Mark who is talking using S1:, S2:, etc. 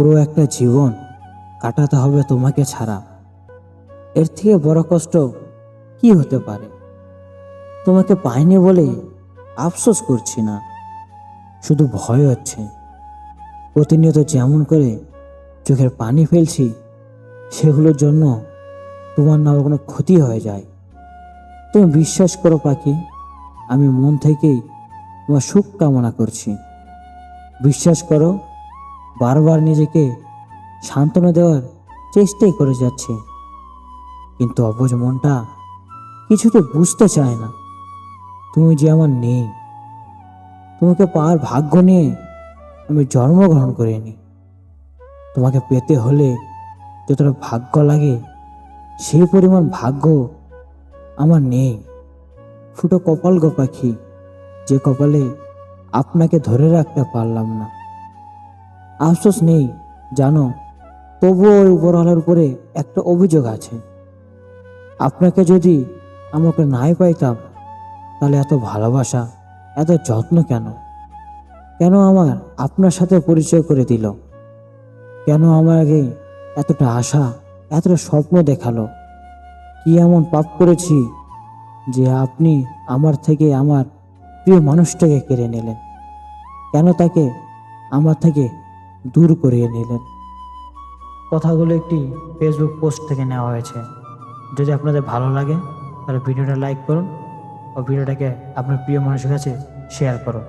S1: পুরো একটা জীবন কাটাতে হবে তোমাকে ছাড়া। এর থেকে বড় কষ্ট কি হতে পারে? তোমাকে পাইনি বলে আফসোস করছি না, শুধু ভয় হচ্ছে প্রতিনিয়ত যেমন করে চোখের পানি ফেলছি সেগুলোর জন্য তোমার না কোনো ক্ষতি হয়ে যায়। তুমি বিশ্বাস করো পাখি, আমি মন থেকেই তোমার সুখ কামনা করছি। বিশ্বাস করো, বারবার নিজেকে সান্ত্বনা দেওয়ার চেষ্টাই করে যাচ্ছি, কিন্তু অবুঝ মনটা কিছুতে বুঝতে চায় না তুমি যে আমার নেই। তোমাকে পাওয়ার ভাগ্য নিয়ে আমি জন্মগ্রহণ করিনি। তোমাকে পেতে হলে যতটা ভাগ্য লাগে সেই পরিমাণ ভাগ্য আমার নেই। ফুটো কপাল গো পাখি, যে কপালে আপনাকে ধরে রাখতে পারলাম না। আফসোস নেই জানো, তবুও ওই উপরওয়ালার উপরে একটা অভিযোগ আছে। আপনাকে যদি আমাকে নাই পাইতাম তাহলে এত ভালোবাসা, এত যত্ন কেন? কেন আমার আপনার সাথে পরিচয় করে দিল? কেন আমার আগে এতটা আশা, এতটা স্বপ্ন দেখালো? কি এমন পাপ করেছি যে আপনি আমার থেকে আমার প্রিয় মানুষটাকে কেড়ে নিলেন? কেন তাকে আমার থেকে দূর করিয়ে নিলেন? কথাগুলো একটি ফেসবুক পোস্ট থেকে নেওয়া হয়েছে। যদি আপনাদের ভালো লাগে তাহলে ভিডিওটা লাইক করুন ও ভিডিওটাকে আপনার প্রিয় মানুষের কাছে শেয়ার করুন।